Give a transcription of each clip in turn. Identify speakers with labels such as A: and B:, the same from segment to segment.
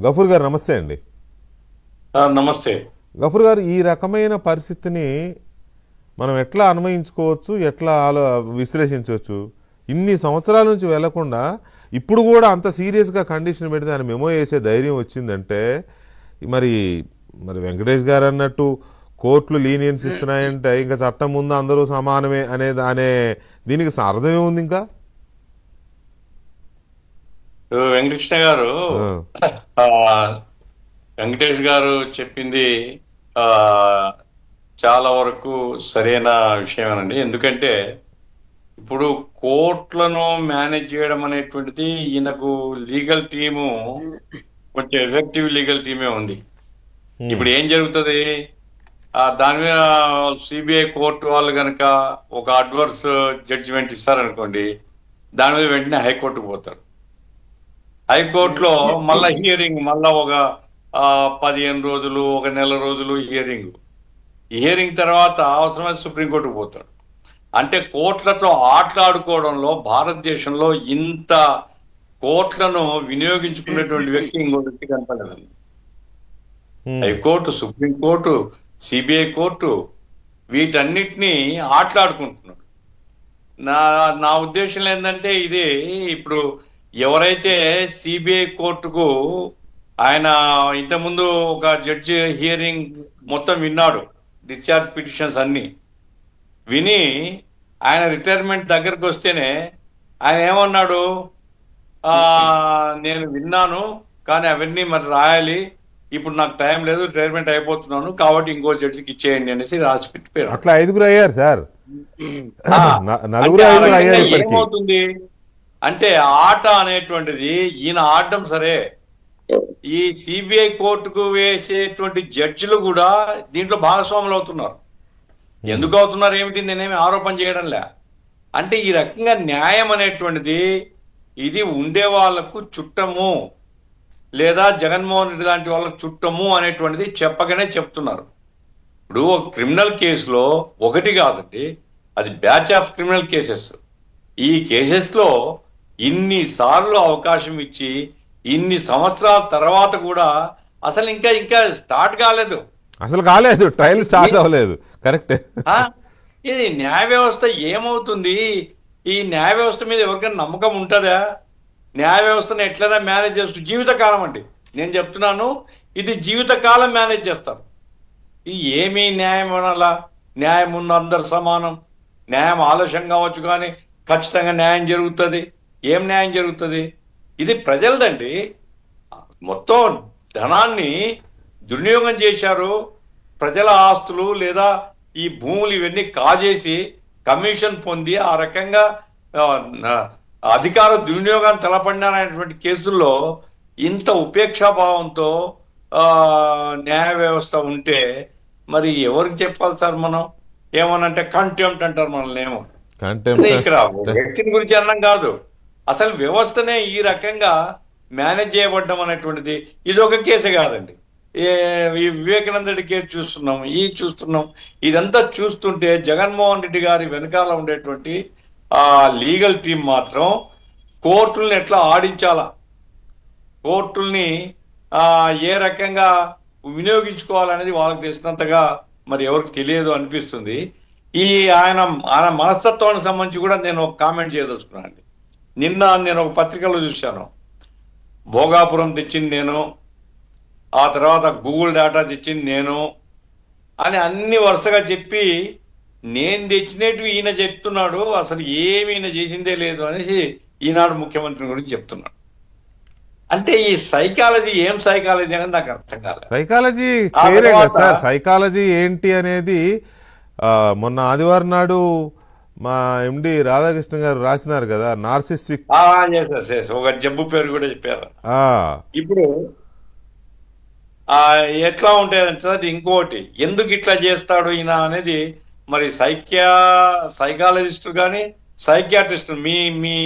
A: గఫూర్ గారు నమస్తే అండి.
B: నమస్తే.
A: గఫూర్ గారు, ఈ రకమైన పరిస్థితిని మనం ఎట్లా అన్వయించుకోవచ్చు, ఎట్లా విశ్లేషించవచ్చు? ఇన్ని సంవత్సరాల నుంచి వెళ్లకుండా ఇప్పుడు కూడా అంత సీరియస్గా కండిషన్ పెడితే ఆయన మెమో వేసే ధైర్యం వచ్చిందంటే మరి మరి వెంకటేష్ గారు అన్నట్టు కోర్టులు లీనియన్స్ ఇస్తున్నాయంటే ఇంకా చట్టం ముందు అందరూ సమానమే అనే దీనికి అర్థం ఏముంది? ఇంకా
B: వెంకటకృష్ణ గారు, వెంకటేష్ గారు చెప్పింది చాలా వరకు సరైన విషయమేనండి. ఎందుకంటే ఇప్పుడు కోర్టులను మేనేజ్ చేయడం అనేటువంటిది ఈయనకు లీగల్ టీము కొంచెం ఎఫెక్టివ్ లీగల్ టీమే ఉంది. ఇప్పుడు ఏం జరుగుతుంది, దాని మీద సిబిఐ కోర్టు వాళ్ళు కనుక ఒక అడ్వర్స్ జడ్జిమెంట్ ఇస్తారనుకోండి, దాని మీద వెంటనే హైకోర్టుకు పోతారు. హైకోర్టులో మళ్ళా హియరింగ్, మళ్ళా ఒక 15 రోజులు, ఒక నెల రోజులు హియరింగ్ తర్వాత అవసరమైతే సుప్రీంకోర్టుకు పోతారు. అంటే కోర్టులతో ఆటలాడుకోవడంలో భారతదేశంలో ఇంత కోర్టులను వినియోగించుకునేటువంటి వ్యక్తి ఇంకో వ్యక్తి కనపడలేదు. హైకోర్టు, సుప్రీంకోర్టు, సిబిఐ కోర్టు వీటన్నిటినీ ఆటలాడుకుంటున్నారు. నా ఉద్దేశం ఏంటంటే ఇది ఇప్పుడు ఎవరైతే సిబిఐ కోర్టుకు ఆయన ఇంతకుముందు ఒక జడ్జి హియరింగ్ మొత్తం విన్నాడు, డిశ్చార్జ్ పిటిషన్స్ అన్ని విని ఆయన రిటైర్మెంట్ దగ్గరకు వస్తేనే ఆయన ఏమన్నాడు, నేను విన్నాను కానీ అవన్నీ మరి రాయాలి, ఇప్పుడు నాకు టైం లేదు, రిటైర్మెంట్ అయిపోతున్నాను కాబట్టి ఇంకో జడ్జికి ఇచ్చేయండి అనేసి రాసి పెట్టిపోయారు.
A: అట్లా 5 అయ్యారు సార్.
B: ఏమవుతుంది అంటే ఆట అనేటువంటిది ఈయన ఆడడం సరే, ఈ సిబిఐ కోర్టుకు వేసేటువంటి జడ్జిలు కూడా దీంట్లో భాగస్వాములు అవుతున్నారు. ఎందుకు అవుతున్నారు ఏమిటి, నేనేమి ఆరోపణ చేయడంలే. అంటే ఈ రకంగా న్యాయం అనేటువంటిది ఇది ఉండే వాళ్లకు చుట్టము, లేదా జగన్మోహన్ రెడ్డి లాంటి వాళ్ళకు చుట్టము అనేటువంటిది చెప్పగానే చెప్తున్నారు. ఇప్పుడు ఒక క్రిమినల్ కేసులో ఒకటి కాదండి, అది బ్యాచ్ ఆఫ్ క్రిమినల్ కేసెస్. ఈ కేసెస్ లో ఇన్నిసార్లు అవకాశం ఇచ్చి ఇన్ని సంవత్సరాల తర్వాత కూడా అసలు ఇంకా స్టార్ట్ కాలేదు,
A: ట్రయల్ స్టార్ట్ అవ్వలేదు. కరెక్ట్.
B: ఇది న్యాయ వ్యవస్థ ఏమవుతుంది? ఈ న్యాయ వ్యవస్థ మీద ఎవరికైనా నమ్మకం ఉంటుందా? న్యాయ వ్యవస్థను ఎట్లైనా మేనేజ్ చేస్తూ జీవితకాలం అండి, నేను చెప్తున్నాను, ఇది జీవితకాలం మేనేజ్ చేస్తారు. ఇది ఏమీ న్యాయం అనాలా? న్యాయం ఉన్న అందరు సమానం, న్యాయం ఆలస్యం కావచ్చు కానీ ఖచ్చితంగా న్యాయం జరుగుతుంది. ఏం న్యాయం జరుగుతుంది? ఇది ప్రజలదండి. మొత్తం ధనాన్ని దుర్వినియోగం చేశారు. ప్రజల ఆస్తులు లేదా ఈ భూములు ఇవన్నీ కాజేసి కమిషన్ పొంది ఆ రకంగా అధికార దుర్వినియోగాన్ని తలపడినారనేటువంటి కేసుల్లో ఇంత ఉపేక్షాభావంతో న్యాయ వ్యవస్థ ఉంటే మరి ఎవరికి చెప్పాలి సార్? మనం ఏమనంటే కంటెంప్ట్ అంటారు మనల్ని. ఏమో ఇక్కడ వ్యక్తిని గురించి అన్నం కాదు, అసలు వ్యవస్థనే ఈ రకంగా మేనేజ్ చేయబడ్డం అనేటువంటిది ఇది ఒక కేసే కాదండి. ఈ వివేకానంద రెడ్డి కేసు చూస్తున్నాం. ఇదంతా చూస్తుంటే జగన్మోహన్ రెడ్డి గారి వెనకాల ఉండేటువంటి ఆ లీగల్ టీం మాత్రం కోర్టుల్ని ఎట్లా ఆడించాలా, కోర్టుల్ని ఏ రకంగా వినియోగించుకోవాలనేది వాళ్ళకి తెలిసినంతగా మరి ఎవరికి తెలియదు అనిపిస్తుంది. ఆయన మనస్తత్వానికి సంబంధించి కూడా నేను ఒక కామెంట్ చేయదలుచుకున్నాను. నిన్న నేను ఒక పత్రికలో చూశాను, భోగాపురం తెచ్చింది నేను, ఆ తర్వాత గూగుల్ డేటా తెచ్చింది నేను అని అన్ని వరుసగా చెప్పి నేను తెచ్చినట్టు ఈయన చెప్తున్నాడు, అసలు ఏమి ఈయన చేసిందే లేదు అనేసి ఈనాడు ముఖ్యమంత్రి గురించి చెప్తున్నాడు. అంటే ఈ సైకాలజీ ఏం సైకాలజీ అనేది నాకు అర్థం కాలేదు.
A: సైకాలజీ ఏంటి అనేది మొన్న ఆదివారం నాడు మా ఎండి రాధాకృష్ణ గారు రాసినారు కదా, నార్సిస్టిక్.
B: ఒక జబ్బు పేరు కూడా చెప్పారు. ఇప్పుడు ఎట్లా ఉంటాయంటే ఇంకోటి, ఎందుకు ఇట్లా చేస్తాడు ఈయన అనేది మరి సైకాలజిస్టు కానీ సైకియాట్రిస్ట్ మీ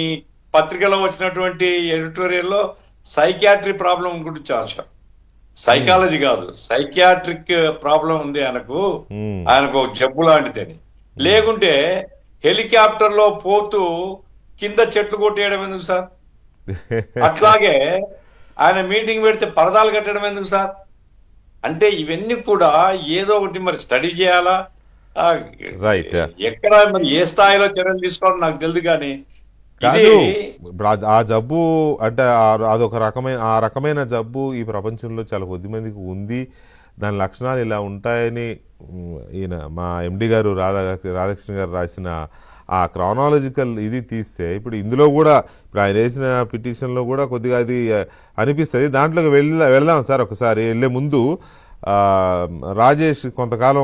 B: పత్రికలో వచ్చినటువంటి ఎడిటోరియల్లో సైకియాట్రిక్ ప్రాబ్లం గురించి రాశారు. సైకాలజీ కాదు, సైకియాట్రిక్ ప్రాబ్లం ఉంది ఆయనకు జబ్బు లాంటిదని. లేకుంటే హెలికాప్టర్ లో పోతూ కింద చెట్లు కొట్టేయడం ఎందుకు సార్? అట్లాగే ఆయన మీటింగ్ పెడితే పరదాలు కట్టడం ఎందుకు సార్? అంటే ఇవన్నీ కూడా ఏదో ఒకటి మరి స్టడీ చేయాలా, ఆ,
A: రైట్.
B: ఎక్కడ మరి ఏ స్థాయిలో చర్యలు తీసుకోవాలో నాకు తెలియదు కానీ
A: కాదు,
B: ఇది
A: ఇప్పుడు ఆ జబ్బు అంటే అదొక రకమైన ఆ రకమైన జబ్బు ఈ ప్రపంచంలో చాలా కొద్ది మందికి ఉంది, దాని లక్షణాలు ఇలా ఉంటాయని ఈయన మా ఎండి గారు రాధాకృష్ణ గారు రాసిన ఆ క్రానాలజికల్ ఇది తీస్తే ఇప్పుడు ఇందులో కూడా ఇప్పుడు ఆయన వేసిన పిటిషన్లో కూడా కొద్దిగా అది అనిపిస్తుంది. దాంట్లోకి వెళ్దాం సార్. ఒకసారి వెళ్లే ముందు రాజేష్ కొంతకాలం